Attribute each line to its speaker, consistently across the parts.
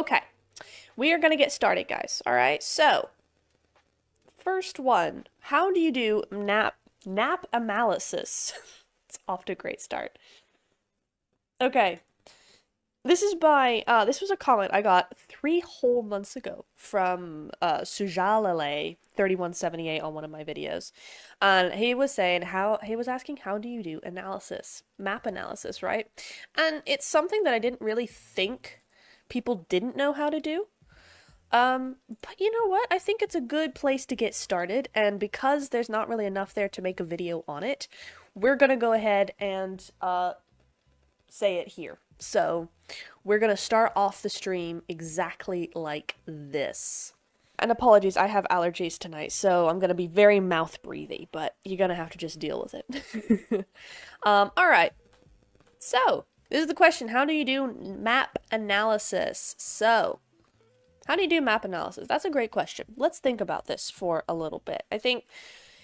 Speaker 1: Okay, we are going to get started, guys. All right, so first one, how do you do nap analysis? It's off to a great start. Okay, this is this was a comment I got 3 whole months ago from Sujalele 3178 on one of my videos. And he was saying he was asking, how do you do map analysis, right? And it's something that I didn't really think people didn't know how to do. But you know what? I think it's a good place to get started, and because there's not really enough there to make a video on it, we're gonna go ahead and say it here. So, we're gonna start off the stream exactly like this. And apologies, I have allergies tonight, so I'm gonna be very mouth breathy, but you're gonna have to just deal with it. Alright. So, this is the question, how do you do map analysis? So, how do you do map analysis? That's a great question. Let's think about this for a little bit. I think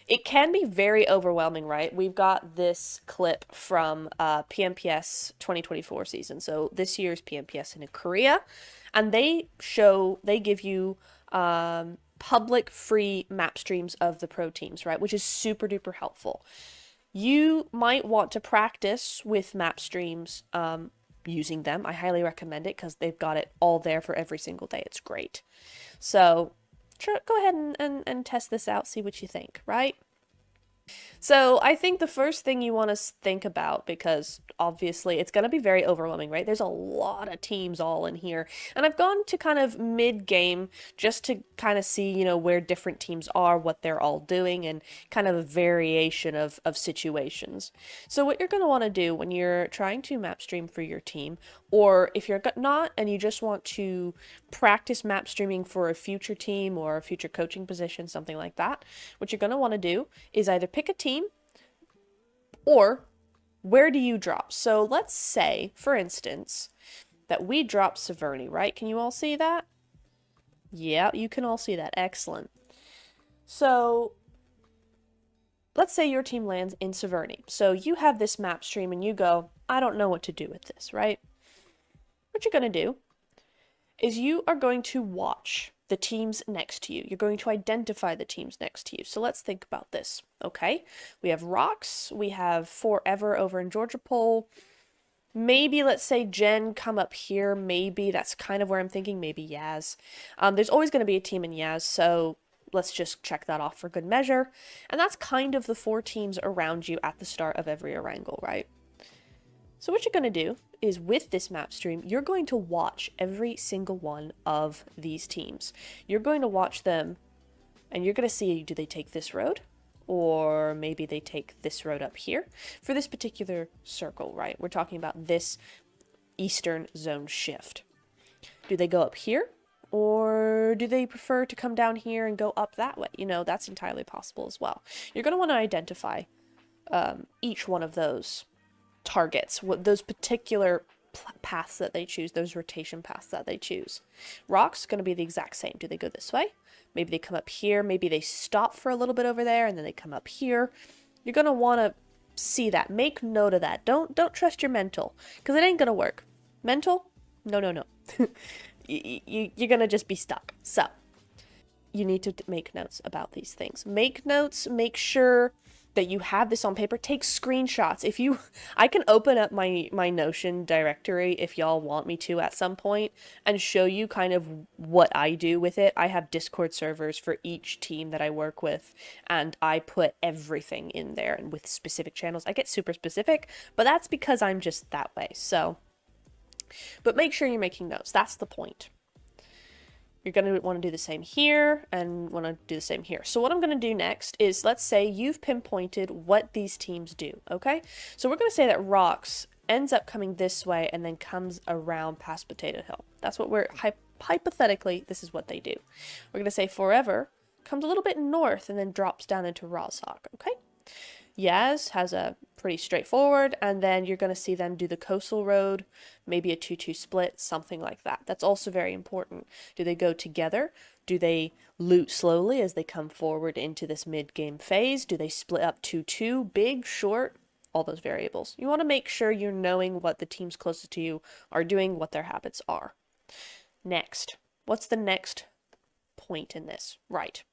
Speaker 1: it can be very overwhelming, right? We've got this clip from PMPS 2024 season. So this year's PMPS in Korea. And they give you public free map streams of the pro teams, right? Which is super duper helpful. You might want to practice with map streams using them. I highly recommend it because they've got it all there for every single day. It's great. So go ahead and test this out, see what you think, right? So I think the first thing you want to think about, because obviously it's going to be very overwhelming, right? There's a lot of teams all in here. And I've gone to kind of mid-game just to kind of see, you know, where different teams are, what they're all doing, and kind of a variation of situations. So what you're going to want to do when you're trying to map stream for your team, or if you're not and you just want to practice map streaming for a future team or a future coaching position, something like that, what you're going to want to do is either pick a team or where do you drop. So let's say, for instance, that we drop Severny, right? Can you all see that? Yeah, you can all see that. Excellent. So let's say your team lands in Severny. So you have this map stream and you go, I don't know what to do with this, right? What you're going to do is you are going to watch the teams next to you. You're going to identify the teams next to you. So let's think about this, okay? We have Rocks, we have Forever over in Georgia Pole. Maybe, let's say, Jen come up here. Maybe that's kind of where I'm thinking. Maybe Yaz. There's always going to be a team in Yaz, so let's just check that off for good measure. And that's kind of the 4 teams around you at the start of every Erangel, right? So what you're going to do is with this map stream, you're going to watch every single one of these teams. You're going to watch them and you're going to see, do they take this road? Or maybe they take this road up here. For this particular circle, right? We're talking about this eastern zone shift. Do they go up here? Or do they prefer to come down here and go up that way? You know, that's entirely possible as well. You're going to want to identify each one of those targets, what those particular paths that they choose, those rotation paths that they choose. Rock's going to be the exact same. Do they go this way? Maybe they come up here. Maybe they stop for a little bit over there and then they come up here. You're going to want to see that. Make note of that. Don't trust your mental, because it ain't going to work. Mental? No. You're going to just be stuck. So you need to make notes about these things. Make notes, make sure that you have this on paper. Take screenshots. I can open up my Notion directory if y'all want me to at some point and show you kind of what I do with it. I have Discord servers for each team that I work with, and I put everything in there, and with specific channels. I get super specific, but that's because I'm just that way. So, but make sure you're making notes. That's the point. You're going to want to do the same here and want to do the same here. So what I'm going to do next is, let's say you've pinpointed what these teams do, okay? So we're going to say that Rocks ends up coming this way and then comes around past Potato Hill. That's what we're, hypothetically, this is what they do. We're going to say Forever comes a little bit north and then drops down into Rossock, okay? Yaz has a pretty straightforward, and then you're going to see them do the coastal road, maybe a 2-2 split, something like that. That's also very important. Do they go together? Do they loot slowly as they come forward into this mid-game phase? Do they split up 2-2, big, short? All those variables. You want to make sure you're knowing what the teams closest to you are doing, what their habits are. Next. What's the next point in this? Right.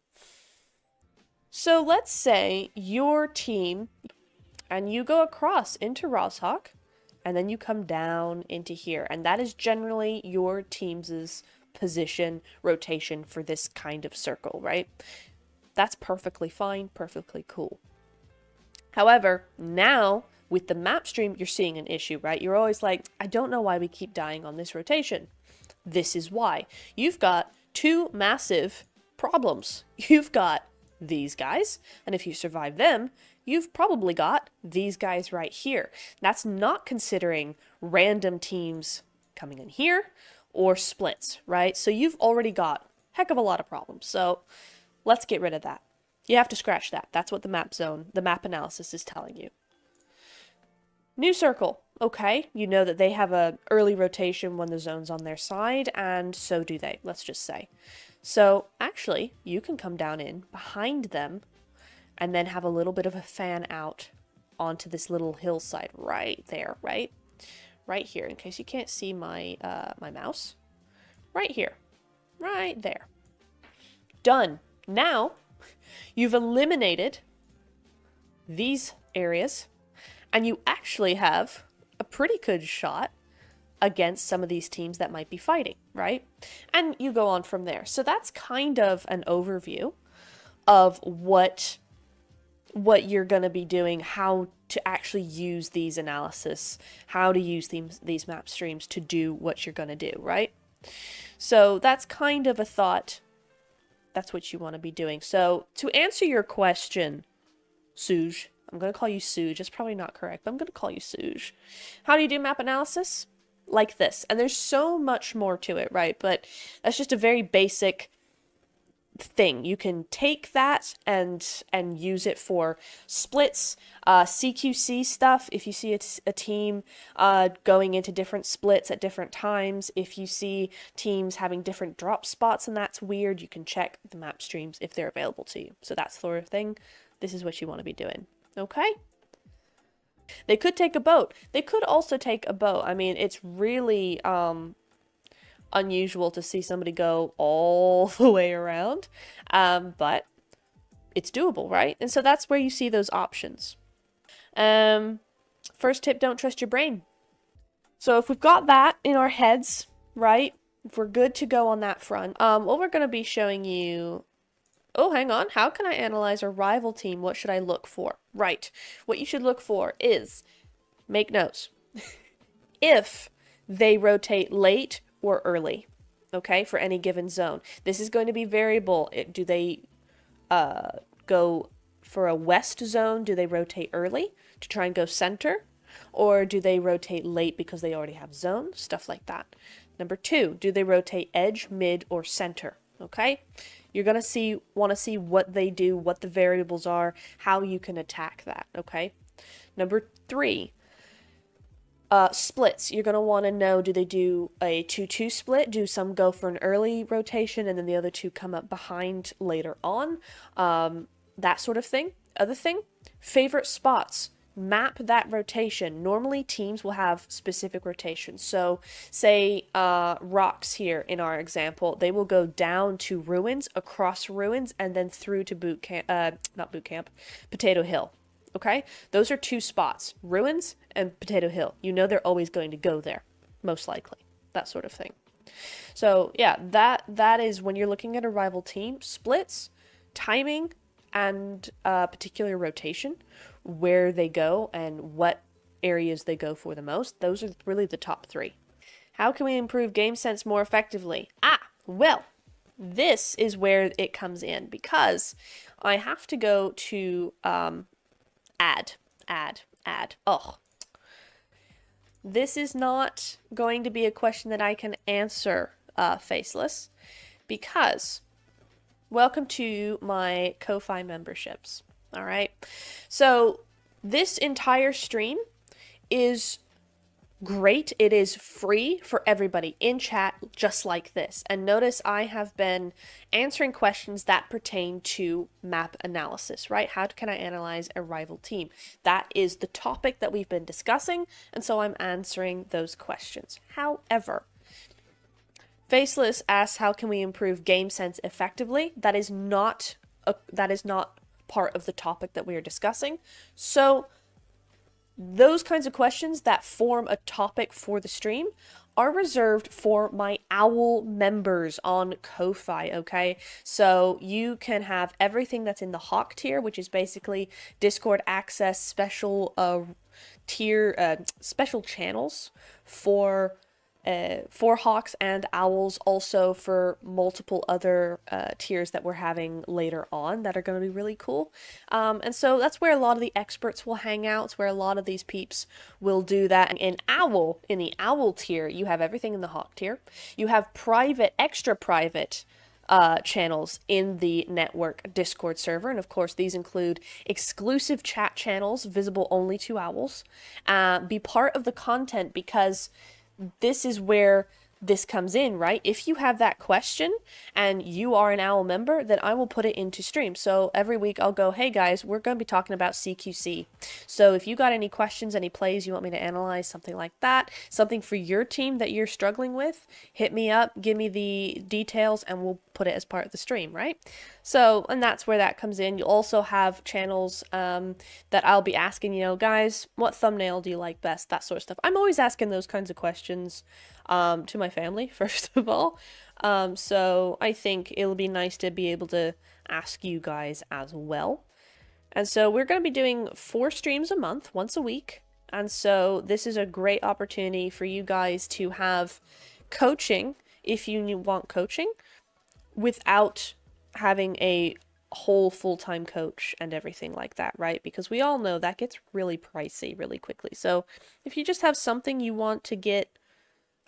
Speaker 1: So let's say your team, and you go across into Roshawk, and then you come down into here, and that is generally your team's position rotation for this kind of circle, right? That's perfectly fine, perfectly cool. However, now with the map stream, you're seeing an issue, right? You're always like, I don't know why we keep dying on this rotation. This is why. You've got two massive problems. You've got these guys, and if you survive them, you've probably got these guys right here. That's not considering random teams coming in here or splits, right? So you've already got a heck of a lot of problems. So let's get rid of that. You have to scratch that. That's what the map analysis is telling you. New circle. Okay, you know that they have an early rotation when the zone's on their side, and so do they, let's just say. So actually, you can come down in behind them and then have a little bit of a fan out onto this little hillside right there, right? Right here, in case you can't see my my mouse. Right here. Right there. Done. Now, you've eliminated these areas, and you actually have a pretty good shot against some of these teams that might be fighting, right? And you go on from there. So that's kind of an overview of what you're going to be doing, how to actually use these analysis, how to use these map streams to do what you're going to do, right? So that's kind of a thought. That's what you want to be doing. So to answer your question, Suj, I'm going to call you Suj. It's probably not correct, but I'm going to call you Suj. How do you do map analysis? Like this. And there's so much more to it, right? But that's just a very basic thing. You can take that and use it for splits, CQC stuff. If you see a team going into different splits at different times, if you see teams having different drop spots and that's weird, you can check the map streams if they're available to you. So that's sort of thing. This is what you want to be doing. Okay? They could take a boat. They could also take a boat. I mean, it's really unusual to see somebody go all the way around, but it's doable, right? And so that's where you see those options. First tip, don't trust your brain. So if we've got that in our heads, right, if we're good to go on that front, what we're going to be showing you... Oh, hang on. How can I analyze a rival team? What should I look for? Right. What you should look for is, make notes, if they rotate late or early, okay, for any given zone. This is going to be variable. Do they go for a west zone? Do they rotate early to try and go center? Or do they rotate late because they already have zone? Stuff like that. Number 2, do they rotate edge, mid, or center? Okay? You're going to want to see what they do, what the variables are, how you can attack that, okay? Number 3, splits. You're going to want to know, do they do a 2-2 split? Do some go for an early rotation and then the other two come up behind later on? That sort of thing. Other thing, favorite spots. Map that rotation. Normally teams will have specific rotations. So say rocks here in our example, they will go down to ruins, across ruins, and then through to Potato Hill. Okay? Those are 2 spots. Ruins and Potato Hill. You know they're always going to go there. Most likely. That sort of thing. So yeah, that is when you're looking at a rival team. Splits, timing, and particular rotation, where they go and what areas they go for the most. Those are really the top 3. How can we improve game sense more effectively? Well, this is where it comes in, because I have to go to add. Oh, this is not going to be a question that I can answer faceless, because welcome to my Ko-Fi memberships. All right. So this entire stream is great. It is free for everybody in chat, just like this. And notice I have been answering questions that pertain to map analysis, right? How can I analyze a rival team? That is the topic that we've been discussing. And so I'm answering those questions. However, Faceless asks, how can we improve game sense effectively? That is not part of the topic that we are discussing. So those kinds of questions that form a topic for the stream are reserved for my OWL members on Ko-Fi, okay? So you can have everything that's in the Hawk tier, which is basically Discord access, special special channels for Hawks and Owls, also for multiple other tiers that we're having later on that are going to be really cool. And so that's where a lot of the experts will hang out. It's where a lot of these peeps will do that. And in the Owl tier, you have everything in the Hawk tier. You have private, extra private channels in the network Discord server, and of course these include exclusive chat channels visible only to Owls. Be part of the content, because this is where this comes in, right? If you have that question and you are an OWL member, then I will put it into stream. So every week I'll go, hey guys, we're going to be talking about CQC. So if you got any questions, any plays you want me to analyze, something like that, something for your team that you're struggling with, hit me up, give me the details, and we'll put it as part of the stream, right? So, and that's where that comes in. You'll also have channels that I'll be asking, guys, what thumbnail do you like best? That sort of stuff. I'm always asking those kinds of questions to my family, first of all. So I think it'll be nice to be able to ask you guys as well. And so we're going to be doing 4 streams a month, once a week. And so this is a great opportunity for you guys to have coaching, if you want coaching, without having a whole full-time coach and everything like that, right? Because we all know that gets really pricey really quickly. So if you just have something you want to get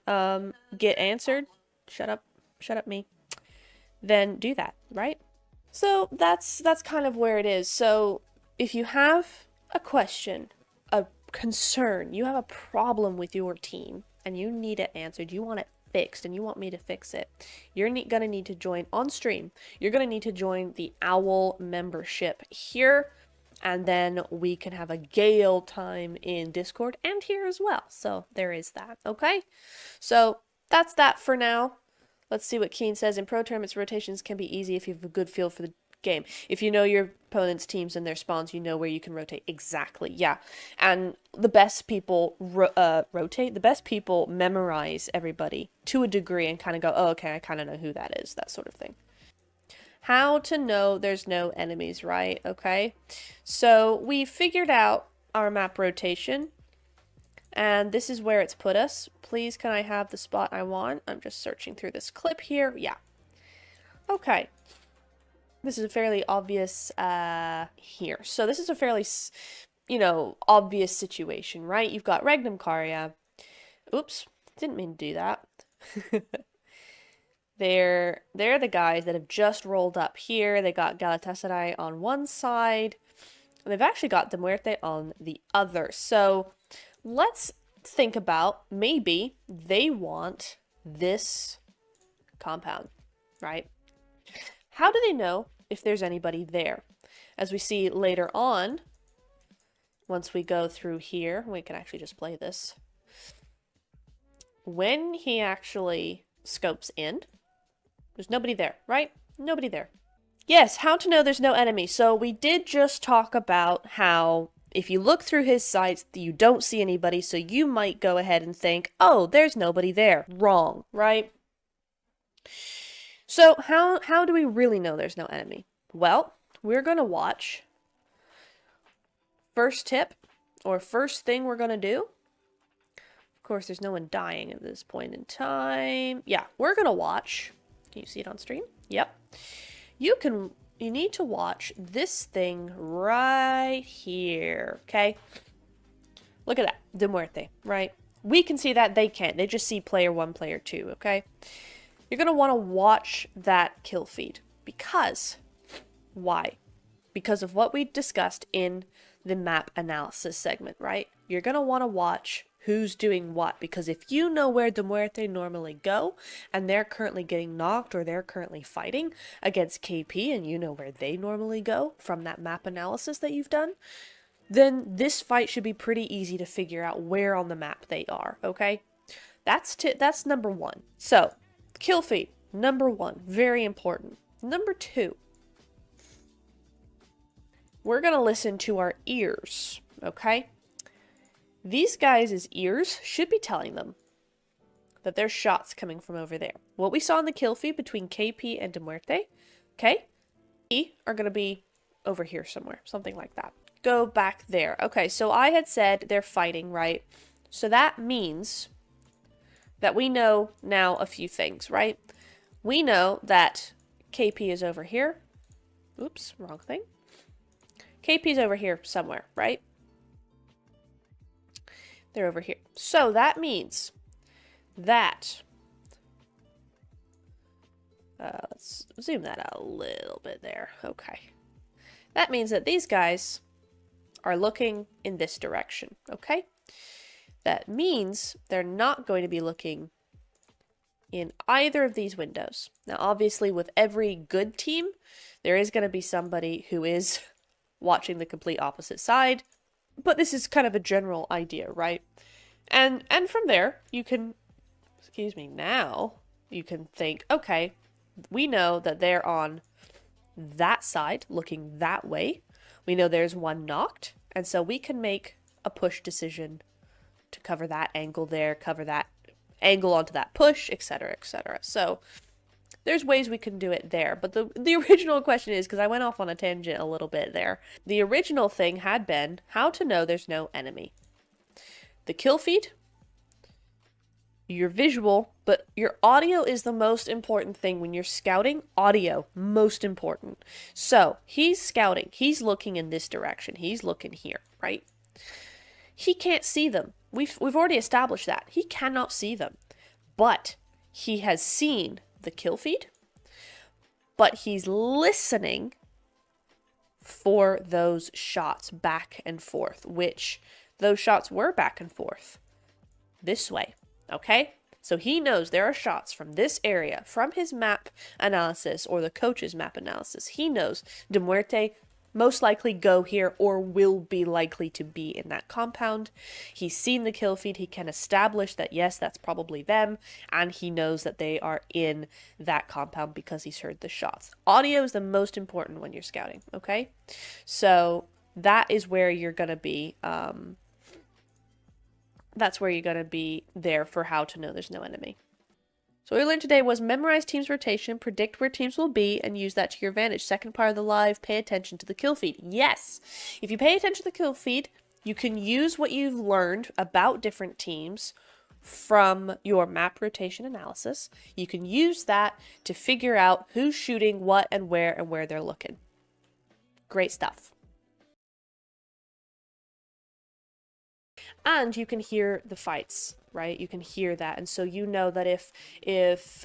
Speaker 1: answered, shut up me, then do that, right? So that's kind of where it is. So if you have a question, a concern, you have a problem with your team and you need it answered, you want it fixed and you want me to fix it, you're gonna need to join on stream. You're gonna need to join the OWL membership here, and then we can have a Gale time in Discord and here as well. So there is that, okay? So that's that for now. Let's see what Keen says. In pro tournaments, rotations can be easy if you have a good feel for the game. If you know your opponent's teams and their spawns, you know where you can rotate. Exactly, yeah. And the best people rotate. The best people memorize everybody to a degree and kind of go, oh, okay, I kind of know who that is, that sort of thing. How to know there's no enemies, right? Okay, so we figured out our map rotation, and this is where it's put us. Please, can I have the spot I want? I'm just searching through this clip here. Yeah. Okay. This is a fairly obvious here. So this is a fairly, obvious situation, right? You've got Regnum Karya. Oops, didn't mean to do that. They're the guys that have just rolled up here. They got Galatasaray on one side, and they've actually got De Muerte on the other. So let's think about, maybe they want this compound, right? How do they know if there's anybody there? As we see later on, once we go through here, we can actually just play this. When he actually scopes in, there's nobody there, right? Nobody there. Yes, how to know there's no enemy. So we did just talk about how if you look through his sights, you don't see anybody, so you might go ahead and think, oh, there's nobody there. Wrong, right? So how do we really know there's no enemy? Well, we're going to watch. First tip, or first thing we're going to do. Of course, there's no one dying at this point in time. Yeah, we're going to watch. Can you see it on stream? Yep. You need to watch this thing right here, okay? Look at that, De Muerte, right? We can see that, they can't. They just see player 1, player 2, okay? You're going to want to watch that kill feed. Because, why? Because of what we discussed in the map analysis segment, right? You're going to want to watch who's doing what, because if you know where De Muerte normally go, and they're currently getting knocked, or they're currently fighting against KP, and you know where they normally go from that map analysis that you've done, then this fight should be pretty easy to figure out where on the map they are, okay? That's number 1. So, Kill feed, number 1, very important. Number 2, we're going to listen to our ears, okay? These guys' ears should be telling them that there's shots coming from over there. What we saw in the kill feed between KP and De Muerte, okay, are going to be over here somewhere, something like that. Go back there. Okay, so I had said they're fighting, right? So that means that we know now a few things, right? We know that KP is over here. Oops, wrong thing. KP is over here somewhere, right? They're over here. So that means that, let's zoom that out a little bit there. Okay. That means that these guys are looking in this direction, okay? That means they're not going to be looking in either of these windows. Now, obviously, with every good team, there is going to be somebody who is watching the complete opposite side, but this is kind of a general idea, right? And from there, you can, now you can think, okay, we know that they're on that side, looking that way. We know there's one knocked, and so we can make a push decision to cover that angle there, cover that angle onto that push, etc., etc. So there's ways we can do it there, but the original question is, because I went off on a tangent a little bit there, the original thing had been how to know there's no enemy. The kill feed, your visual, but your audio is the most important thing when you're scouting. Audio, most important. So he's scouting, he's looking in this direction, he's looking here, right? He can't see them. We've already established that. He cannot see them, but he has seen the kill feed, but he's listening for those shots back and forth, which those shots were back and forth this way, okay? So he knows there are shots from this area, from his map analysis or the coach's map analysis. He knows De Muerte most likely go here or will be likely to be in that compound. He's seen the kill feed. He can establish that, yes, that's probably them. And he knows that they are in that compound because he's heard the shots. Audio is the most important when you're scouting, okay? So that is where you're going to be, that's where you're going to be there for how to know there's no enemy. So what we learned today was memorize team's rotation, predict where teams will be, and use that to your advantage. Second part of the live, pay attention to the kill feed. Yes, if you pay attention to the kill feed, you can use what you've learned about different teams from your map rotation analysis. You can use that to figure out who's shooting what and where they're looking. Great stuff. And you can hear the fights, right? You can hear that. And so you know that if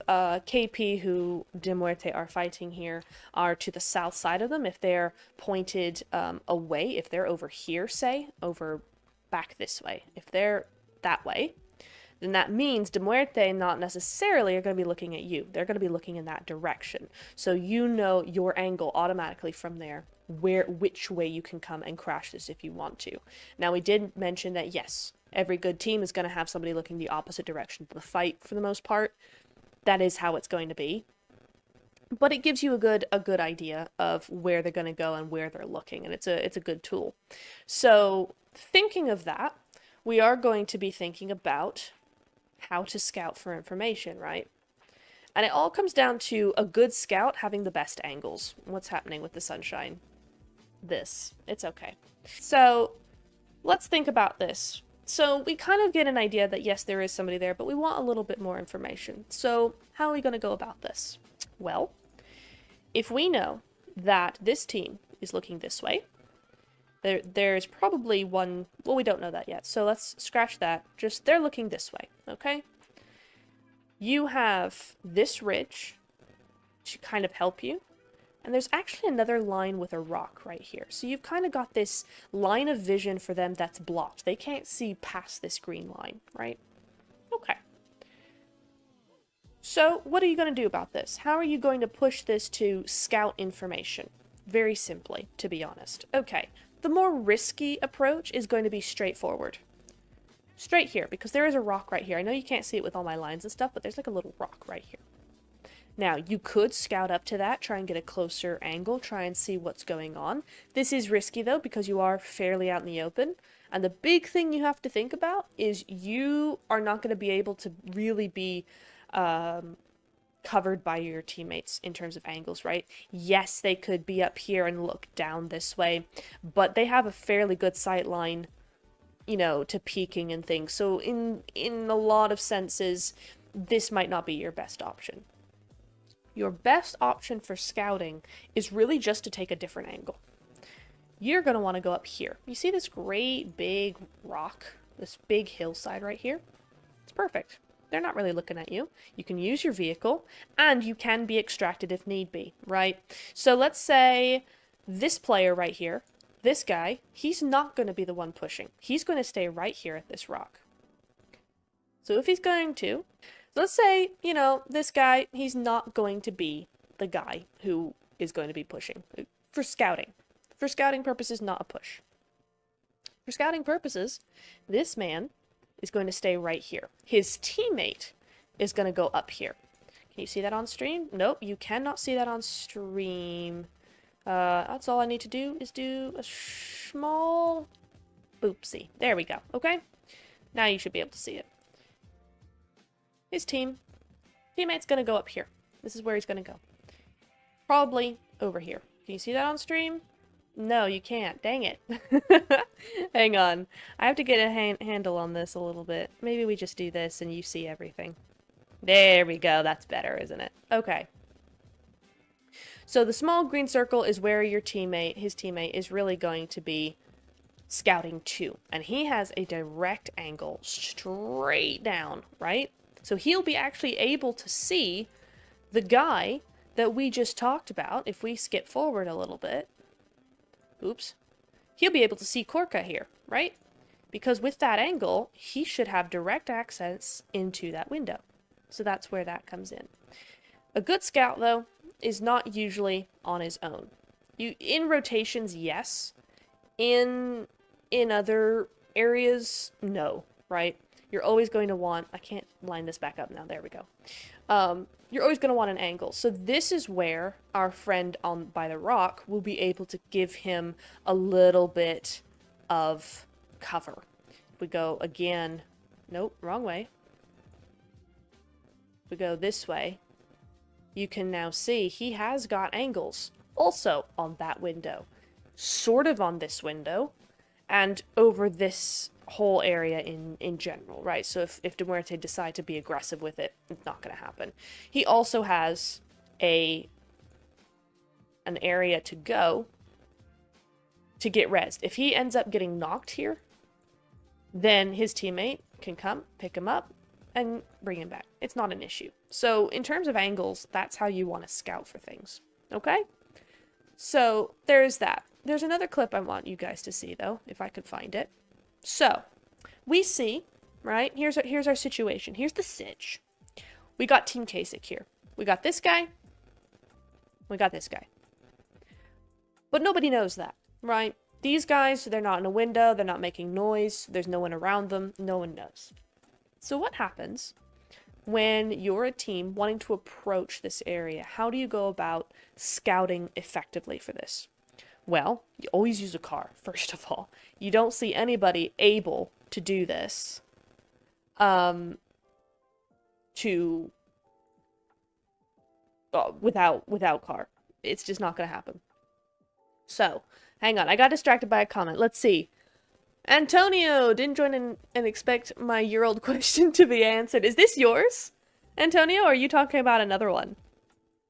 Speaker 1: KP, who De Muerte are fighting here, are to the south side of them, if they're pointed away, if they're over here, say, over back this way, if they're that way, then that means De Muerte not necessarily are going to be looking at you. They're going to be looking in that direction. So you know your angle automatically from there, which way you can come and crash this if you want to. Now, we did mention that, yes, every good team is going to have somebody looking the opposite direction to the fight for the most part. That is how it's going to be. But it gives you a good idea of where they're going to go and where they're looking, and it's a good tool. So thinking of that, we are going to be thinking about how to scout for information, right? And it all comes down to a good scout having the best angles. What's happening with the sunshine? It's okay. So let's think about this. So we kind of get an idea that yes, there is somebody there, but we want a little bit more information. So how are we going to go about this? Well, if we know that this team is looking this way, there's probably one, well, we don't know that yet, so let's scratch that. Just, they're looking this way, okay? You have this ridge to kind of help you, and there's actually another line with a rock right here. So you've kind of got this line of vision for them that's blocked. They can't see past this green line, right? Okay. So what are you going to do about this? How are you going to push this to scout information? Very simply, to be honest. Okay. The more risky approach is going to be straightforward. Straight here, because there is a rock right here. I know you can't see it with all my lines and stuff, but there's like a little rock right here. Now, you could scout up to that, try and get a closer angle, try and see what's going on. This is risky, though, because you are fairly out in the open. And the big thing you have to think about is you are not going to be able to really be covered by your teammates in terms of angles, right? Yes, they could be up here and look down this way, but they have a fairly good sight line, you know, to peeking and things. So in a lot of senses, this might not be your best option. Your best option for scouting is really just to take a different angle. You're going to want to go up here. You see this great big rock, this big hillside right here? It's perfect. They're not really looking at you. You can use your vehicle, and you can be extracted if need be, right? So let's say this player right here, this guy, he's not going to be the one pushing. He's going to stay right here at this rock. So if he's going to, let's say, you know, this guy, he's not going to be the guy who is going to be pushing for scouting. For scouting purposes, not a push. For scouting purposes, this man is going to stay right here. His teammate is going to go up here. Can you see that on stream? Nope, you cannot see that on stream. That's all I need to do is do a small boopsie. There we go, okay? Now you should be able to see it. His teammate's going to go up here. This is where he's going to go. Probably over here. Can you see that on stream? No, you can't. Dang it. Hang on. I have to get a handle on this a little bit. Maybe we just do this and you see everything. There we go. That's better, isn't it? Okay. So the small green circle is where your teammate, his teammate, is really going to be scouting to. And he has a direct angle straight down, right? So he'll be actually able to see the guy that we just talked about. If we skip forward a little bit, oops, he'll be able to see Korka here, right? Because with that angle, he should have direct access into that window. So that's where that comes in. A good scout, though, is not usually on his own. In rotations, yes. In other areas, no, right? You're always going to want, I can't line this back up now, there we go. You're always going to want an angle. So this is where our friend by the rock will be able to give him a little bit of cover. We go again, nope, wrong way. We go this way. You can now see he has got angles also on that window, sort of on this window, and over this whole area in general, right? So if De Muerte decide to be aggressive with it, it's not going to happen. He also has an area to go to get rezzed. If he ends up getting knocked here, then his teammate can come, pick him up, and bring him back. It's not an issue. So in terms of angles, that's how you want to scout for things, okay? So there's that. There's another clip I want you guys to see, though, if I could find it. So, we see, right, here's our situation. Here's the sitch. We got Team Kasich here. We got this guy. We got this guy. But nobody knows that, right? These guys, they're not in a window. They're not making noise. There's no one around them. No one knows. So what happens when you're a team wanting to approach this area? How do you go about scouting effectively for this? Well, you always use a car, first of all. You don't see anybody able to do this without car. It's just not going to happen. So, hang on. I got distracted by a comment. Let's see. Antonio didn't join in and expect my year-old question to be answered. Is this yours, Antonio, or are you talking about another one?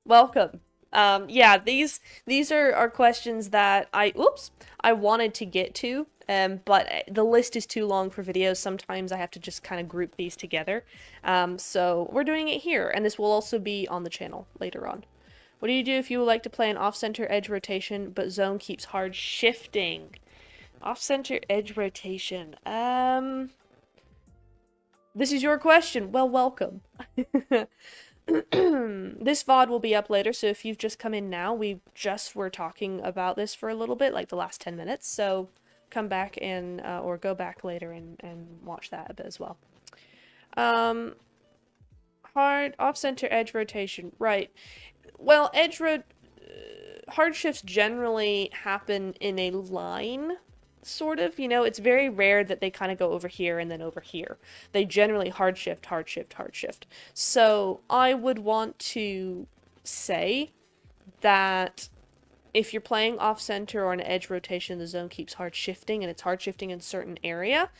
Speaker 1: Welcome. Yeah, these are questions that I wanted to get to, but the list is too long for videos. Sometimes I have to just kind of group these together. So we're doing it here, and this will also be on the channel later on. What do you do if you would like to play an off-center edge rotation, but zone keeps hard shifting? Off-center edge rotation. This is your question. Well, welcome. This VOD will be up later, so if you've just come in now, we just were talking about this for a little bit, like the last 10 minutes, so come back and, or go back later and watch that a bit as well. Hard, off-center edge rotation, right. Well, hard shifts generally happen in a line, sort of. You know, it's very rare that they kind of go over here and then over here. They generally hard shift, hard shift, hard shift. So I would want to say that if you're playing off-center or an edge rotation, the zone keeps hard shifting and it's hard shifting in a certain area,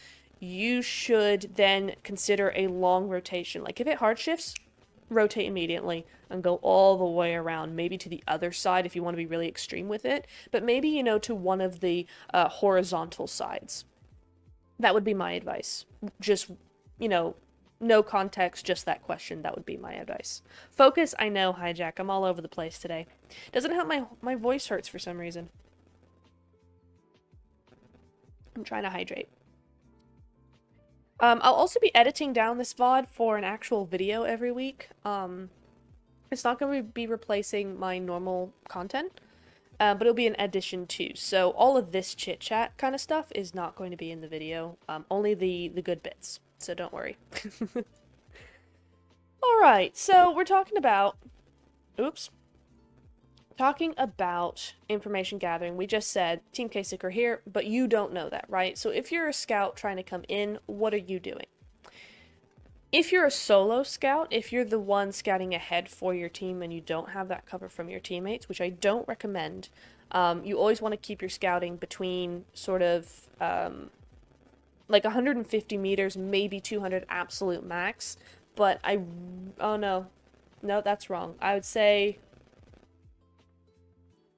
Speaker 1: you should then consider a long rotation. Like if it hard shifts, rotate immediately and go all the way around, maybe to the other side if you want to be really extreme with it, but maybe, you know, to one of the horizontal sides. That would be my advice. Just, you know, no context, just that question. That would be my advice. Focus, I know, Hijack. I'm all over the place today. Doesn't help my voice hurts for some reason. I'm trying to hydrate. I'll also be editing down this VOD for an actual video every week. It's not going to be replacing my normal content, but it'll be an addition too. So all of this chit-chat kind of stuff is not going to be in the video, only the good bits. So don't worry. Alright, so we're talking about... Oops. Talking about information gathering. We just said Team Kasich are here, but you don't know that, right? So if you're a scout trying to come in, what are you doing? If you're a solo scout, if you're the one scouting ahead for your team and you don't have that cover from your teammates, which I don't recommend, you always want to keep your scouting between sort of like 150 meters, maybe 200 absolute max, but oh no, that's wrong. I would say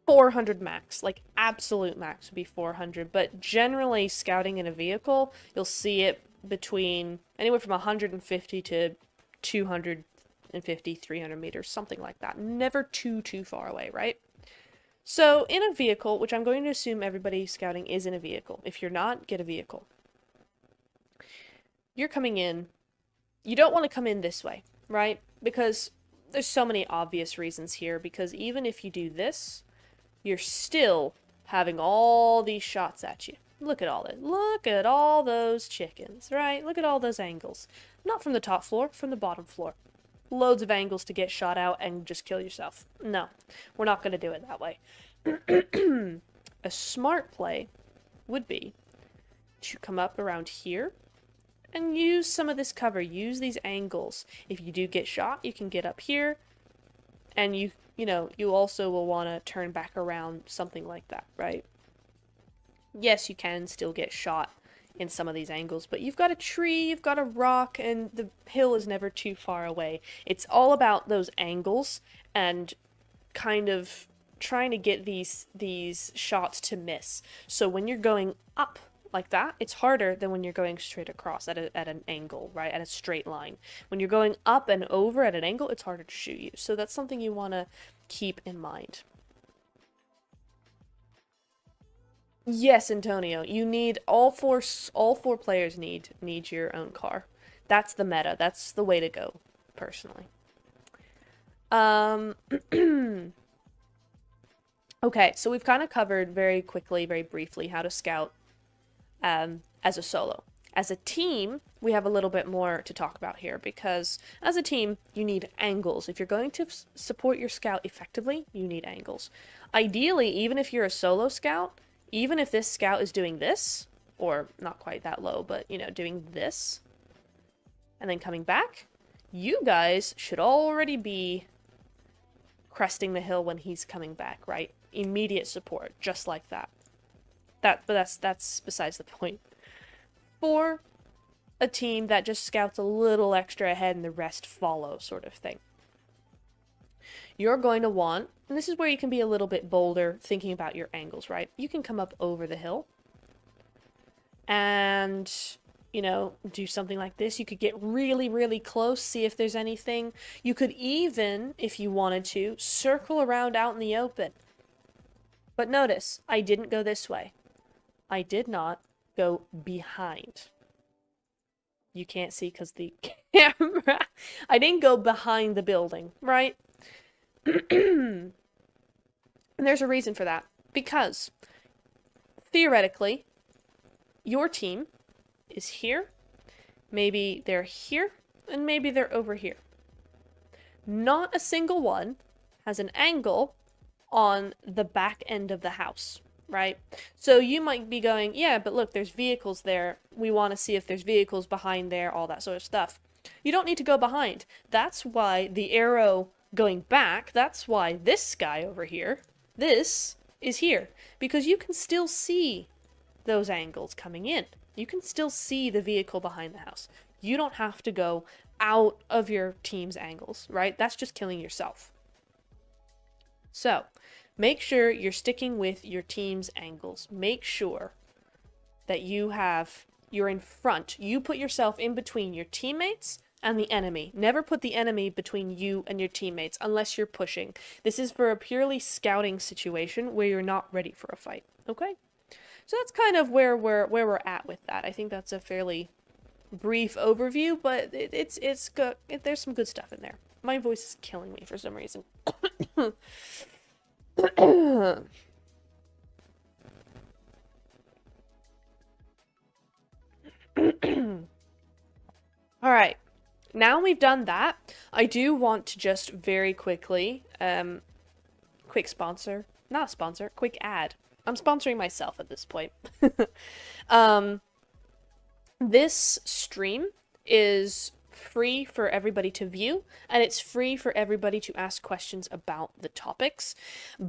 Speaker 1: 400 max, like absolute max would be 400, but generally scouting in a vehicle, you'll see it between anywhere from 150 to 250, 300 meters, something like that. Never too far away, right? So in a vehicle, which I'm going to assume everybody scouting is in a vehicle. If you're not, get a vehicle. You're coming in, you don't want to come in this way, right? Because there's so many obvious reasons here, because even if you do this, you're still having all these shots at you. Look at all it. Look at all those chickens, right? Look at all those angles. Not from the top floor, from the bottom floor. Loads of angles to get shot out and just kill yourself. No, we're not going to do it that way. A smart play would be to come up around here and use some of this cover. Use these angles. If you do get shot, you can get up here, and you know, you also will want to turn back around, something like that, right? Yes, you can still get shot in some of these angles, but you've got a tree, you've got a rock, and the hill is never too far away. It's all about those angles and kind of trying to get these shots to miss. So when you're going up like that, it's harder than when you're going straight across at an angle, right? At a straight line. When you're going up and over at an angle, it's harder to shoot you. So that's something you want to keep in mind. Yes, Antonio, you need all four players need your own car. That's the meta. That's the way to go, personally. Okay, so we've kind of covered very quickly, very briefly how to scout as a solo. As a team, we have a little bit more to talk about here, because as a team, you need angles. If you're going to support your scout effectively, you need angles. Ideally, even if you're a solo scout, even if this scout is doing this, or not quite that low, but, you know, doing this, and then coming back, you guys should already be cresting the hill when he's coming back, right? Immediate support, just like that. But that's besides the point. For a team that just scouts a little extra ahead and the rest follow, sort of thing, you're going to want, and this is where you can be a little bit bolder thinking about your angles, right? You can come up over the hill and, you know, do something like this. You could get really, really close, see if there's anything. You could even, if you wanted to, circle around out in the open. But notice, I didn't go this way. I did not go behind. You can't see because the camera. I didn't go behind the building, right? And there's a reason for that. Because, theoretically, your team is here, maybe they're here, and maybe they're over here. Not a single one has an angle on the back end of the house, right? So you might be going, yeah, but look, there's vehicles there. We want to see if there's vehicles behind there, all that sort of stuff. You don't need to go behind. That's why the arrow going back, that's why this guy over here, this is here. Because you can still see those angles coming in. You can still see the vehicle behind the house. You don't have to go out of your team's angles, right? That's just killing yourself. So, make sure you're sticking with your team's angles. Make sure that you're in front. You put yourself in between your teammates and the enemy. Never put the enemy between you and your teammates unless you're pushing. This is for a purely scouting situation where you're not ready for a fight, okay? So that's kind of where we're at with that. I think that's a fairly brief overview, but it's good. There's some good stuff in there. My voice is killing me for some reason. All right. Now we've done that, I do want to just very quickly, quick sponsor, not a sponsor, quick ad. I'm sponsoring myself at this point. This stream is free for everybody to view, and it's free for everybody to ask questions about the topics,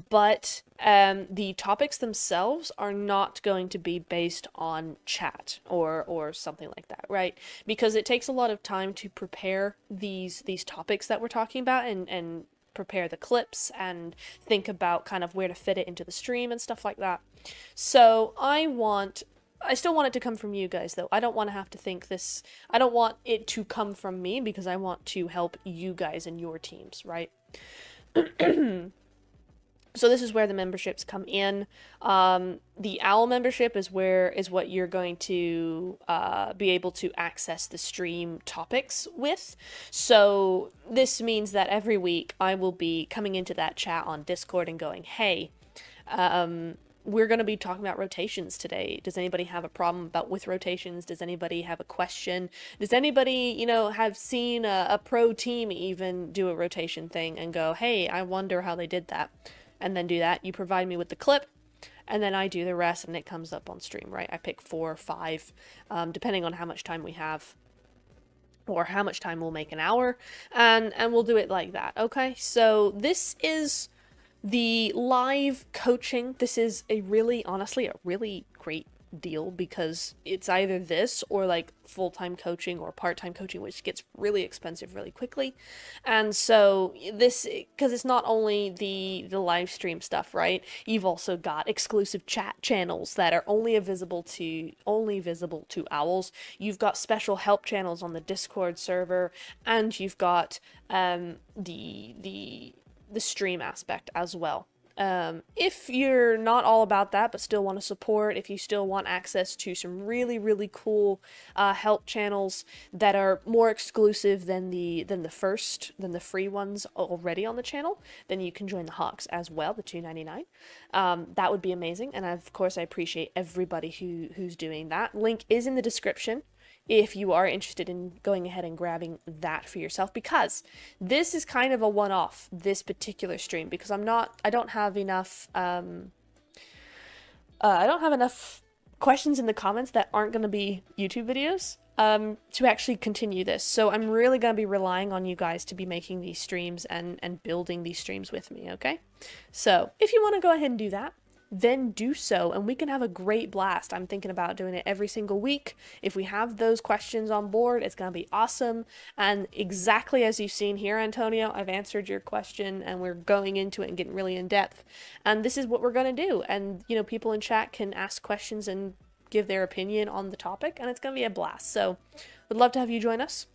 Speaker 1: but the topics themselves are not going to be based on chat or something like that, right? Because it takes a lot of time to prepare these topics that we're talking about and prepare the clips and think about kind of where to fit it into the stream and stuff like that. So I still want it to come from you guys, though. I don't want to have to think this. I don't want it to come from me because I want to help you guys and your teams, right? So this is where the memberships come in. The OWL membership is what you're going to be able to access the stream topics with. So this means that every week I will be coming into that chat on Discord and going, hey, we're going to be talking about rotations today. Does anybody have a problem with rotations? Does anybody have a question? Does anybody, have seen a pro team even do a rotation thing and go, hey, I wonder how they did that? And then do that. You provide me with the clip, and then I do the rest, and it comes up on stream, right? I pick 4 or 5, depending on how much time we have, or how much time we'll make an hour, and we'll do it like that, okay? So this is the live coaching. This is honestly a really great deal because it's either this or like full-time coaching or part-time coaching, which gets really expensive really quickly. And so this, because it's not only the live stream stuff, right? You've also got exclusive chat channels that are only visible to owls. You've got special help channels on the Discord server, and you've got the stream aspect as well. If you're not all about that but still want to support, if you still want access to some really, really cool help channels that are more exclusive than the free ones already on the channel, then you can join the Hawks as well, the $2.99. That would be amazing, and of course I appreciate everybody who's doing that. Link is in the description if you are interested in going ahead and grabbing that for yourself, because this is kind of a one-off, this particular stream, because I don't have enough questions in the comments that aren't going to be YouTube videos to actually continue this. So I'm really going to be relying on you guys to be making these streams and building these streams with me, okay? So if you want to go ahead and do that, then do so, and we can have a great blast. I'm thinking about doing it every single week. If we have those questions on board, it's going to be awesome. And exactly as you've seen here, Antonio, I've answered your question, and we're going into it and getting really in depth. And this is what we're going to do. And, people in chat can ask questions and give their opinion on the topic, and it's going to be a blast. So, would love to have you join us.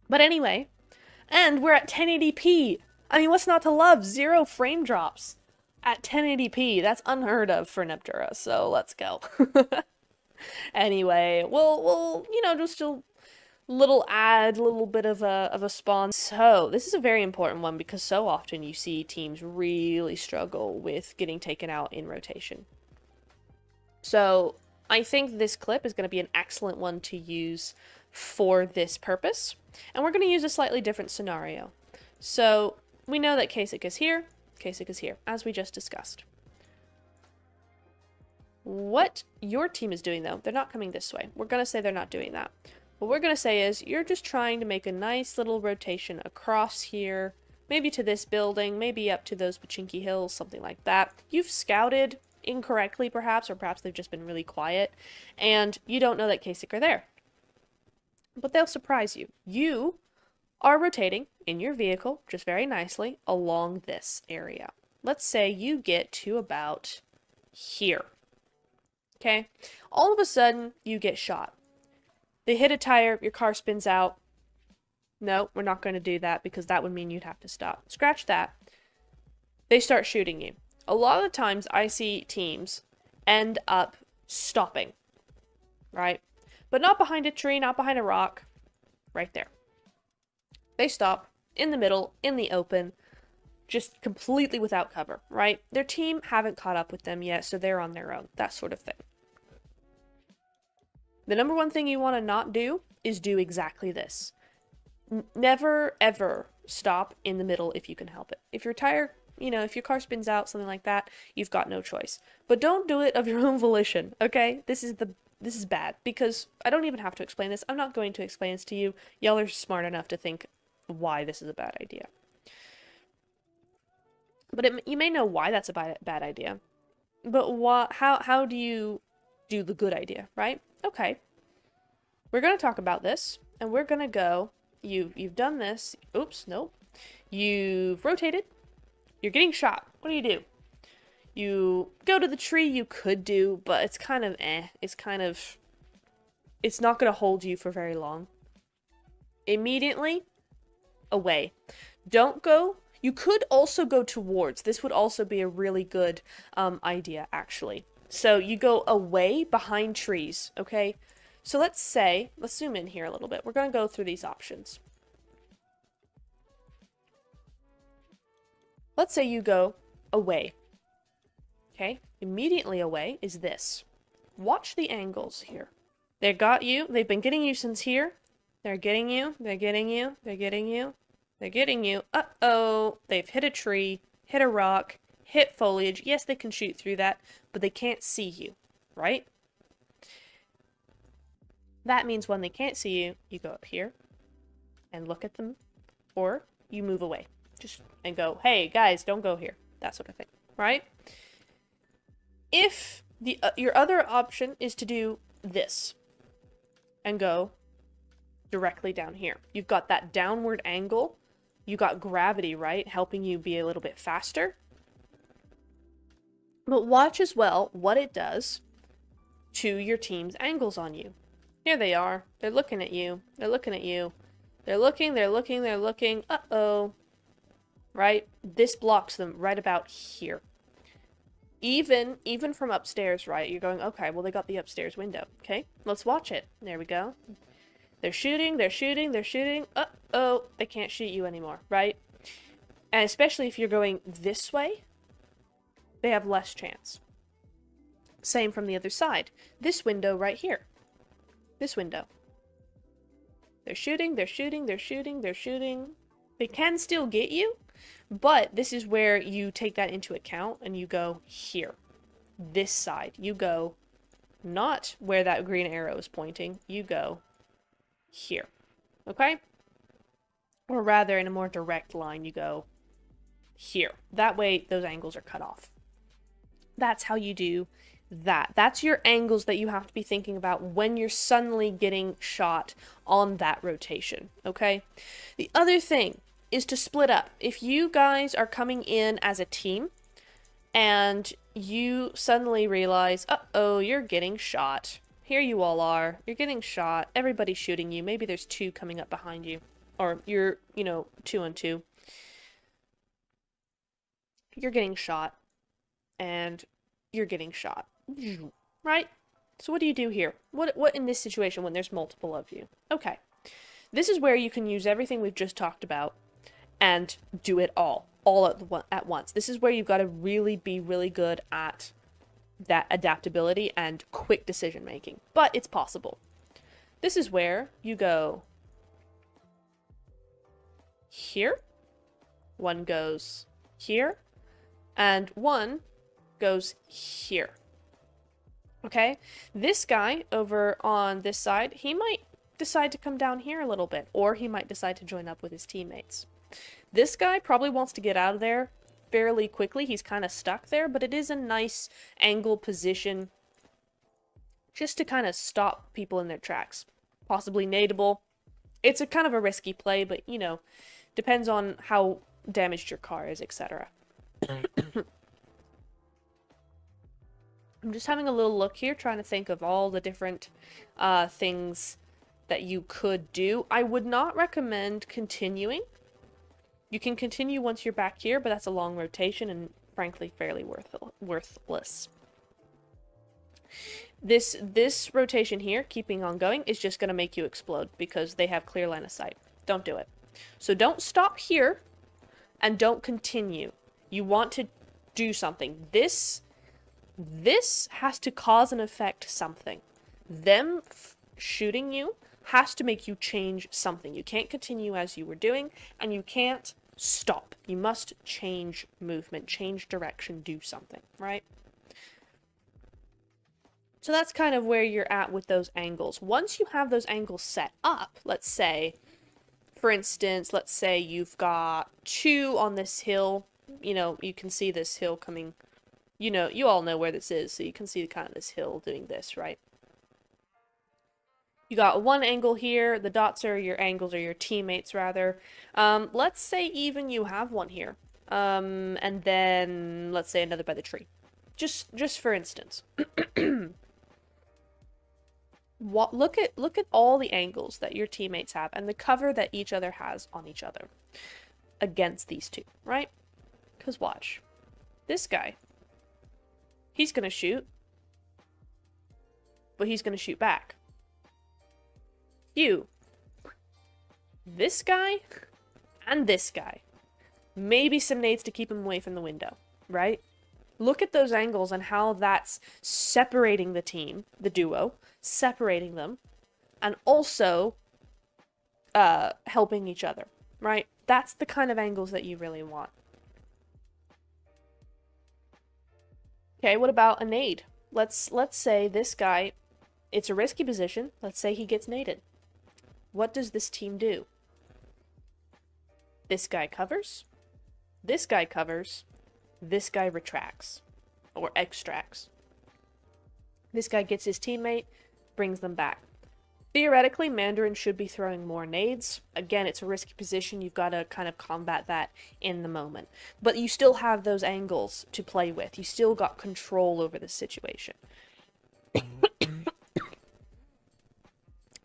Speaker 1: But anyway, and we're at 1080p. I mean, what's not to love? 0 frame drops at 1080p. That's unheard of for Neptura, so let's go. Anyway, we'll just a little bit of a spawn. So this is a very important one because so often you see teams really struggle with getting taken out in rotation. So I think this clip is going to be an excellent one to use for this purpose, and we're going to use a slightly different scenario. So we know that Kasich is here, Kasich is here, as we just discussed. What your team is doing, though, they're not coming this way. We're going to say they're not doing that. What we're going to say is you're just trying to make a nice little rotation across here, maybe to this building, maybe up to those Pachinki Hills, something like that. You've scouted incorrectly, perhaps, or perhaps they've just been really quiet, and you don't know that Kasich are there. But they'll surprise you. You are rotating in your vehicle, just very nicely, along this area. Let's say you get to about here. Okay? All of a sudden, you get shot. They hit a tire, your car spins out. No, we're not going to do that because that would mean you'd have to stop. Scratch that. They start shooting you. A lot of the times I see teams end up stopping, right? But not behind a tree, not behind a rock, right there. They stop in the middle, in the open, just completely without cover, right? Their team haven't caught up with them yet, so they're on their own, that sort of thing. The number one thing you want to not do is do exactly this. Never, ever stop in the middle if you can help it. If your tire, if your car spins out, something like that, you've got no choice. But don't do it of your own volition, okay? This is bad, because I don't even have to explain this. I'm not going to explain this to you. Y'all are smart enough to think why this is a bad idea. But you may know why that's a bad idea. But how do you do the good idea, right? Okay. We're going to talk about this, and we're going to go, you've done this. Oops, nope. You've rotated. You're getting shot. What do? You go to the tree, you could do, but it's kind of it's not going to hold you for very long. Immediately away. Don't go. You could also go towards. This would also be a really good idea, actually. So you go away behind trees, okay? So let's zoom in here a little bit. We're going to go through these options. Let's say you go away. Okay? Immediately away is this. Watch the angles here. They got you. They've been getting you since here. They're getting you. They're getting you. They're getting you. They're getting you. Uh-oh. They've hit a tree, hit a rock, hit foliage. Yes, they can shoot through that, but they can't see you, right? That means when they can't see you, you go up here and look at them, or you move away. And go, hey, guys, don't go here. That sort of thing, right? If your other option is to do this and go directly down here. You've got that downward angle. You got gravity, right? Helping you be a little bit faster. But watch as well what it does to your team's angles on you. Here they are. They're looking at you. They're looking at you. They're looking, they're looking, they're looking. Uh-oh. Right? This blocks them right about here. Even from upstairs, right? You're going, okay, well, they got the upstairs window. Okay, let's watch it. There we go. They're shooting, they're shooting, they're shooting. Uh-oh, they can't shoot you anymore, right? And especially if you're going this way, they have less chance. Same from the other side. This window right here. This window. They're shooting, they're shooting, they're shooting, they're shooting. They can still get you, but this is where you take that into account and you go here. This side. You go not where that green arrow is pointing. You go here. Okay? Or rather, in a more direct line, you go here. That way, those angles are cut off. That's how you do that. That's your angles that you have to be thinking about when you're suddenly getting shot on that rotation. Okay? The other thing is to split up. If you guys are coming in as a team and you suddenly realize, uh-oh, you're getting shot. Here you all are. You're getting shot. Everybody's shooting you. Maybe there's two coming up behind you. Or you're, 2-on-2. You're getting shot. And you're getting shot. Right? So what do you do here? What in this situation when there's multiple of you? Okay. This is where you can use everything we've just talked about and do it all at once. This is where you've got to really be really good at that adaptability and quick decision making. But it's possible. This is where you go here, one goes here, and one goes here. Okay? This guy over on this side, he might decide to come down here a little bit, or he might decide to join up with his teammates. This guy probably wants to get out of there fairly quickly. He's kind of stuck there, but it is a nice angle position just to kind of stop people in their tracks. Possibly nadeable. It's a kind of a risky play, but, you know, depends on how damaged your car is, etc. I'm just having a little look here, trying to think of all the different things that you could do. I would not recommend continuing. You can continue once you're back here, but that's a long rotation and frankly fairly worthless. This rotation here, keeping on going, is just going to make you explode because they have clear line of sight. Don't do it. So don't stop here and don't continue. You want to do something. This has to cause and affect something. Them shooting you has to make you change something. You can't continue as you were doing, and you can't stop. You must change movement, change direction, do something, right? So that's kind of where you're at with those angles. Once you have those angles set up, let's say, for instance, let's say you've got 2 on this hill. You know, you can see this hill coming. You know, you all know where this is, so you can see kind of this hill doing this, right? You got 1 angle here. The dots are your angles, or your teammates, rather. Let's say even you have 1 here. And then, let's say another by the tree. Just for instance. Look at all the angles that your teammates have, and the cover that each other has on each other. Against these 2, right? Because watch. This guy. He's going to shoot. But he's going to shoot back. You. This guy. And this guy. Maybe some nades to keep him away from the window. Right? Look at those angles and how that's separating the team. The duo. Separating them. And also helping each other. Right? That's the kind of angles that you really want. Okay, what about a nade? Let's say this guy, it's a risky position. Let's say he gets naded. What does this team do? This guy covers. This guy covers. This guy retracts. Or extracts. This guy gets his teammate, brings them back. Theoretically, Mandarin should be throwing more nades. Again, it's a risky position. You've got to kind of combat that in the moment. But you still have those angles to play with. You still got control over the situation.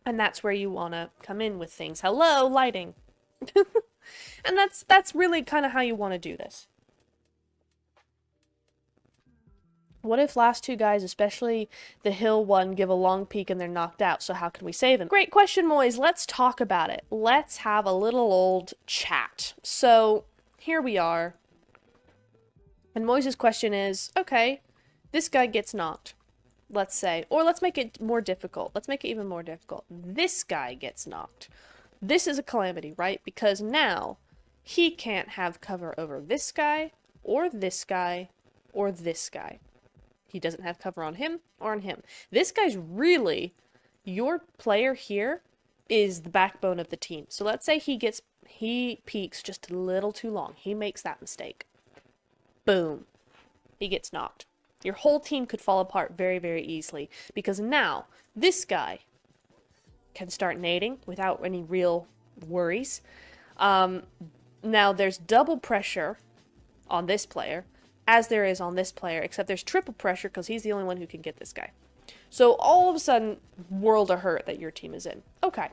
Speaker 1: And that's where you want to come in with things. Hello, lighting. And that's really kind of how you want to do this. What if last 2 guys, especially the hill one, give a long peek and they're knocked out? So how can we save them? Great question, Moise. Let's talk about it. Let's have a little old chat. So here we are. And Moise's question is, okay, this guy gets knocked. Let's say, or let's make it more difficult. Let's make it even more difficult. This guy gets knocked. This is a calamity, right? Because now he can't have cover over this guy, or this guy, or this guy. He doesn't have cover on him or on him. This guy's really, your player here is the backbone of the team. So let's say he peeks just a little too long. He makes that mistake. Boom. He gets knocked. Your whole team could fall apart very, very easily. Because now, this guy can start nading without any real worries. Now there's double pressure on this player, as there is on this player, except there's triple pressure because he's the only one who can get this guy. So all of a sudden, world of hurt that your team is in. Okay.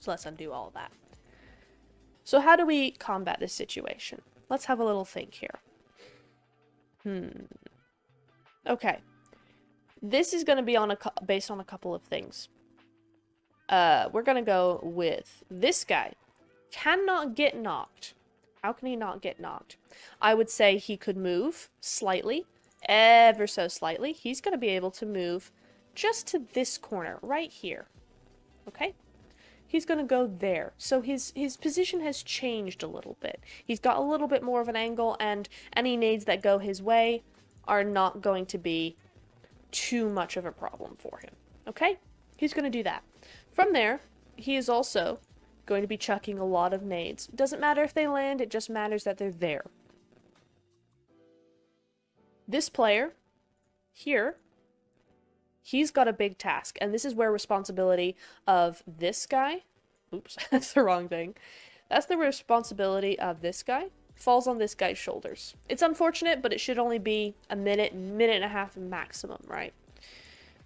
Speaker 1: So let's undo all of that. So how do we combat this situation? Let's have a little think here. Okay. This is going to be based on a couple of things. We're going to go with this guy. Cannot get knocked. How can he not get knocked? I would say he could move slightly, ever so slightly. He's going to be able to move just to this corner, right here. Okay? he's going to go there. So his position has changed a little bit. He's got a little bit more of an angle, and any nades that go his way are not going to be too much of a problem for him. Okay? He's going to do that. From there, he is also going to be chucking a lot of nades. Doesn't matter if they land, it just matters that they're there. This player here, he's got a big task, and this is where responsibility of this guy, oops, that's the wrong thing. That's the responsibility of this guy, falls on this guy's shoulders. It's unfortunate, but it should only be a minute and a half maximum, right?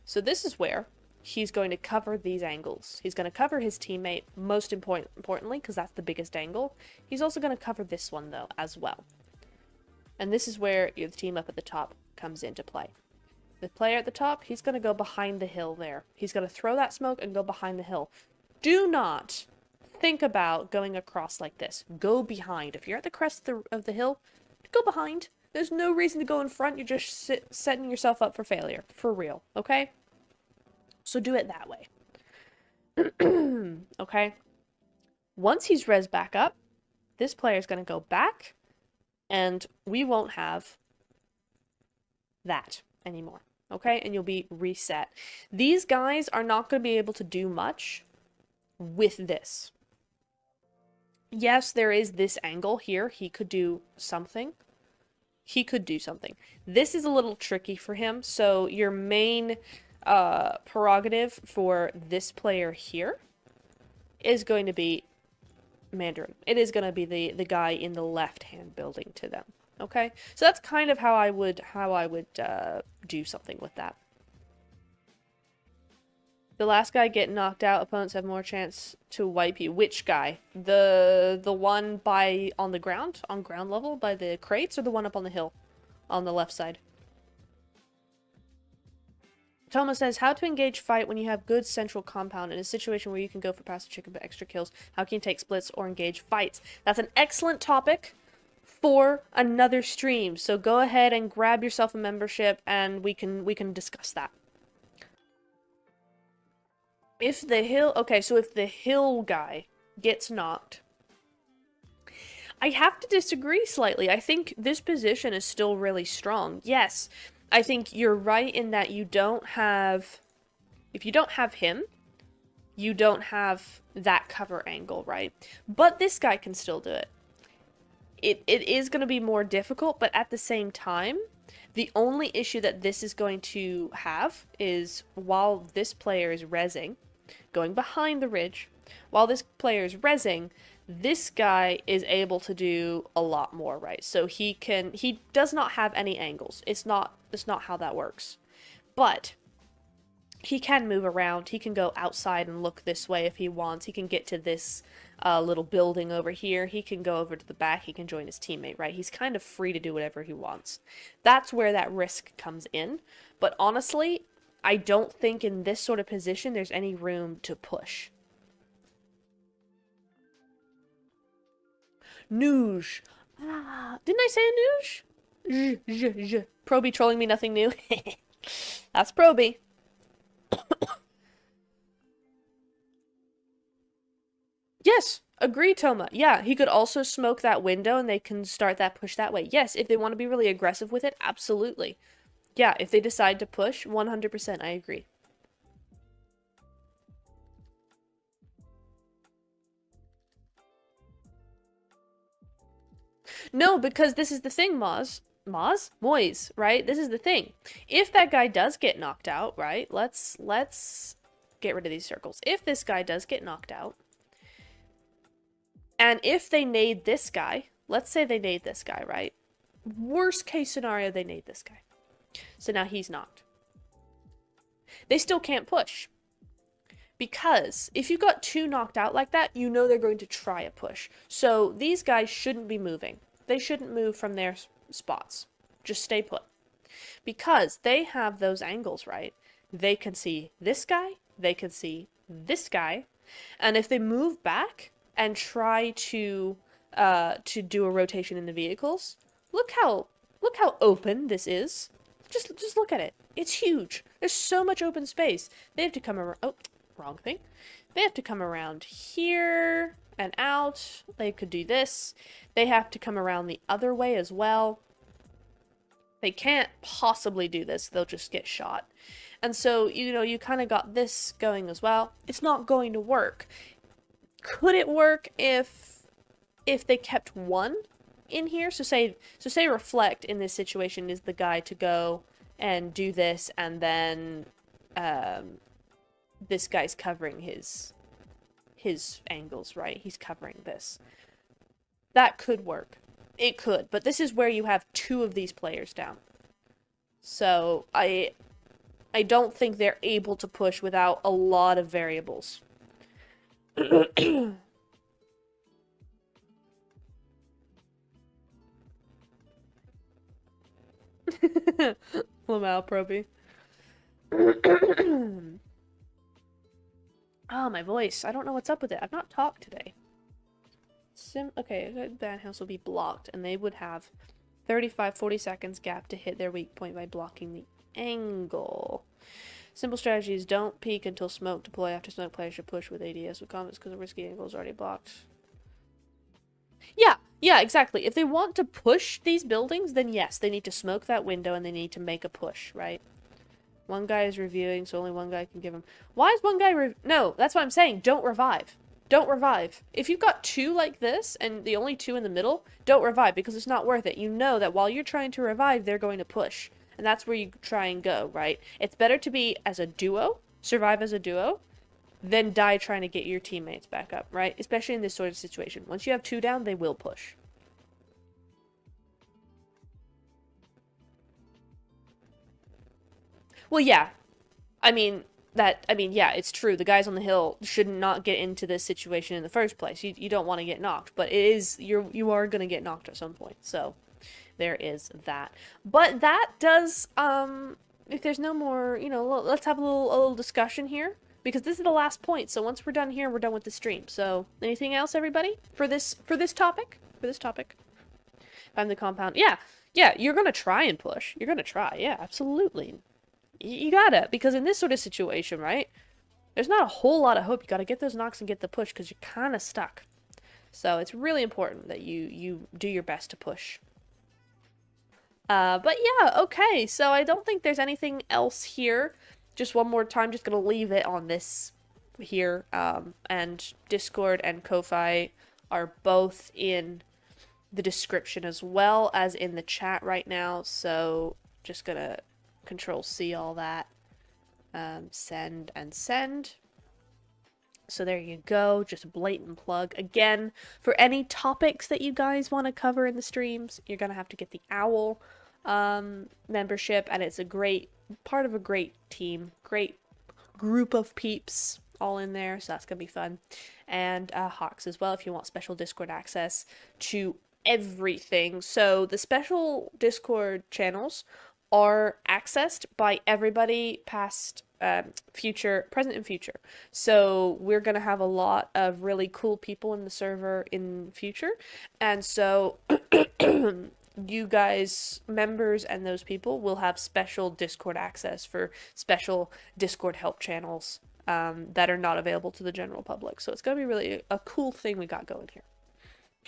Speaker 1: So this is where he's going to cover these angles. He's going to cover his teammate, most importantly, because that's the biggest angle. He's also going to cover this one, though, as well. And this is where the team up at the top comes into play. The player at the top, he's going to go behind the hill there. He's going to throw that smoke and go behind the hill. Do not think about going across like this. Go behind. If you're at the crest of the hill, go behind. There's no reason to go in front. You're just setting yourself up for failure. For real. Okay? So do it that way. Okay? Once he's res back up, this player's going to go back, and we won't have that anymore. Okay? And you'll be reset. These guys are not going to be able to do much with this. Yes, there is this angle here. He could do something. He could do something. This is a little tricky for him, so your main prerogative for this player here is going to be Mandarin. It is going to be the guy in the left-hand building to them. Okay? So that's kind of how I would do something with that. The last guy get knocked out, opponents have more chance to wipe you. Which guy? The one on the ground? On ground level? By the crates? Or the one up on the hill? On the left side? Thomas says, how to engage fight when you have good central compound in a situation where you can go for passive chicken but extra kills. How can you take splits or engage fights? That's an excellent topic for another stream. So go ahead and grab yourself a membership and we can discuss that. If the hill... Okay, so if the hill guy gets knocked, I have to disagree slightly. I think this position is still really strong. Yes, I think you're right in that you don't have... If you don't have him, you don't have that cover angle, right? But this guy can still do it. It is going to be more difficult, but at the same time, the only issue that this is going to have is while this player is rezzing, going behind the ridge, while this player is rezzing, this guy is able to do a lot more, right? So he does not have any angles. It's not how that works. But he can move around. He can go outside and look this way if he wants. He can get to this little building over here. He can go over to the back. He can join his teammate, right? He's kind of free to do whatever he wants. That's where that risk comes in. But honestly, I don't think in this sort of position there's any room to push. Nooge. Didn't I say Nooge? Proby trolling me, nothing new. That's Proby. Yes, agree, Toma. Yeah, he could also smoke that window and they can start that push that way. Yes, if they want to be really aggressive with it, absolutely. Yeah, if they decide to push, 100%, I agree. No, because this is the thing, Moise, right? This is the thing. If that guy does get knocked out, right? Let's get rid of these circles. If this guy does get knocked out, and if they nade this guy, let's say they nade this guy, right? Worst case scenario, they nade this guy. So now he's knocked. They still can't push. Because if you got two knocked out like that, you know they're going to try a push. So these guys shouldn't be moving. They shouldn't move from their spots. Just stay put. Because they have those angles, right? They can see this guy, they can see this guy, and if they move back and try to do a rotation in the vehicles, look how open this is. Just look at it. It's huge. There's so much open space. They have to come around. Oh, wrong thing. They have to come around here and out. They could do this. They have to come around the other way as well. They can't possibly do this. They'll just get shot. And so, you know, you kind of got this going as well. It's not going to work. Could it work if they kept one in here? So say Reflect in this situation is the guy to go and do this, and then this guy's covering his angles, right? He's covering this. That could work. It could, but this is where you have two of these players down. So I don't think they're able to push without a lot of variables. Lamal Proby. Oh, my voice. I don't know what's up with it. I've not talked today. Okay, Bad House will be blocked, and they would have 35-40 seconds gap to hit their weak point by blocking the angle. Simple strategies: don't peek until smoke deploy. After smoke, players should push with ADS with comments because the risky angle is already blocked. Yeah, exactly. If they want to push these buildings, then yes, they need to smoke that window and they need to make a push, right? One guy is reviewing, so only one guy can give him. Why is one guy No, that's what I'm saying. Don't revive. Don't revive. If you've got two like this, and the only two in the middle, don't revive, because it's not worth it. You know that while you're trying to revive, they're going to push. And that's where you try and go, right? It's better to be as a duo, survive as a duo, than die trying to get your teammates back up, right? Especially in this sort of situation. Once you have two down, they will push. Well, yeah. Yeah, it's true. The guys on the hill should not get into this situation in the first place. You don't want to get knocked, but you are going to get knocked at some point. So there is that. But that does, if there's no more, you know, let's have a little discussion here, because this is the last point. So once we're done here, we're done with the stream. So anything else, everybody, for this topic? Find the compound. Yeah, you're going to try and push. You're going to try. Yeah, absolutely. You gotta, because in this sort of situation, right, there's not a whole lot of hope. You gotta get those knocks and get the push, because you're kind of stuck. So it's really important that you do your best to push. But yeah, okay, so I don't think there's anything else here. Just one more time, just gonna leave it on this here. And Discord and Ko-Fi are both in the description as well as in the chat right now, so just gonna Control-C all that, send and send. So there you go, just a blatant plug. Again, for any topics that you guys want to cover in the streams, you're gonna have to get the OWL membership, and it's a great part of a great team, great group of peeps all in there, so that's gonna be fun. And Hawks as well, if you want special Discord access to everything. So the special Discord channels are accessed by everybody past, present and future. So we're going to have a lot of really cool people in the server in the future. And so you guys, members and those people, will have special Discord access for special Discord help channels that are not available to the general public. So it's going to be really a cool thing we got going here.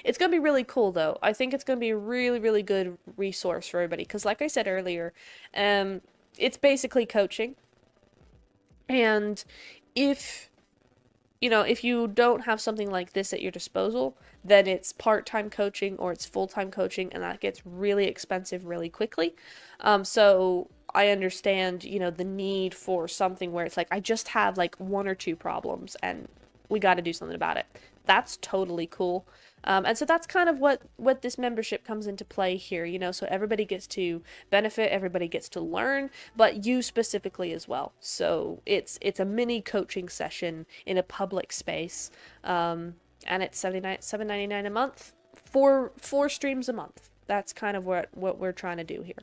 Speaker 1: It's going to be really cool, though. I think it's going to be a really, really good resource for everybody. Because like I said earlier, it's basically coaching. And if you don't have something like this at your disposal, then it's part-time coaching or it's full-time coaching. And that gets really expensive really quickly. So I understand, the need for something where it's like, I just have like one or two problems and we got to do something about it. That's totally cool. And so that's kind of what this membership comes into play here, so everybody gets to benefit, everybody gets to learn, but you specifically as well. So it's a mini coaching session in a public space, and it's $7.99 a month, four streams a month. That's kind of what we're trying to do here.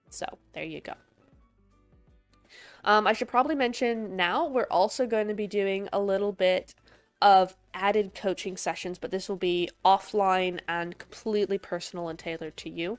Speaker 1: So there you go. I should probably mention now we're also going to be doing a little bit of added coaching sessions, but this will be offline and completely personal and tailored to you.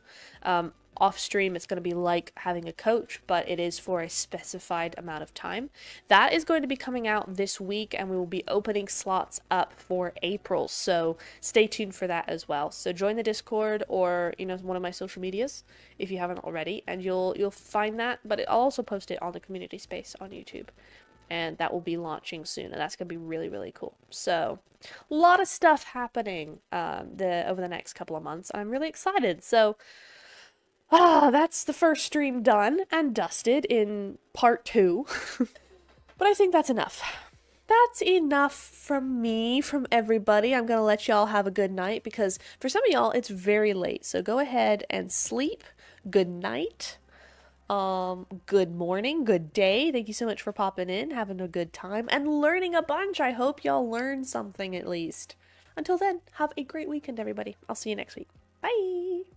Speaker 1: off stream. It's going to be like having a coach, but it is for a specified amount of time. That is going to be coming out this week, and we will be opening slots up for April. So stay tuned for that as well. So join the Discord or, you know, one of my social medias if you haven't already, and you'll find that. But I'll also post it on the community space on YouTube, and that will be launching soon, and that's going to be really, really cool. So a lot of stuff happening over the next couple of months. I'm really excited. So that's the first stream done and dusted in part 2. But I think that's enough. That's enough from me, from everybody. I'm going to let y'all have a good night because for some of y'all, it's very late. So go ahead and sleep. Good night. Good morning, good day. Thank you so much for popping in, having a good time, and learning a bunch. I hope y'all learned something at least. Until then, have a great weekend, everybody. I'll see you next week. Bye!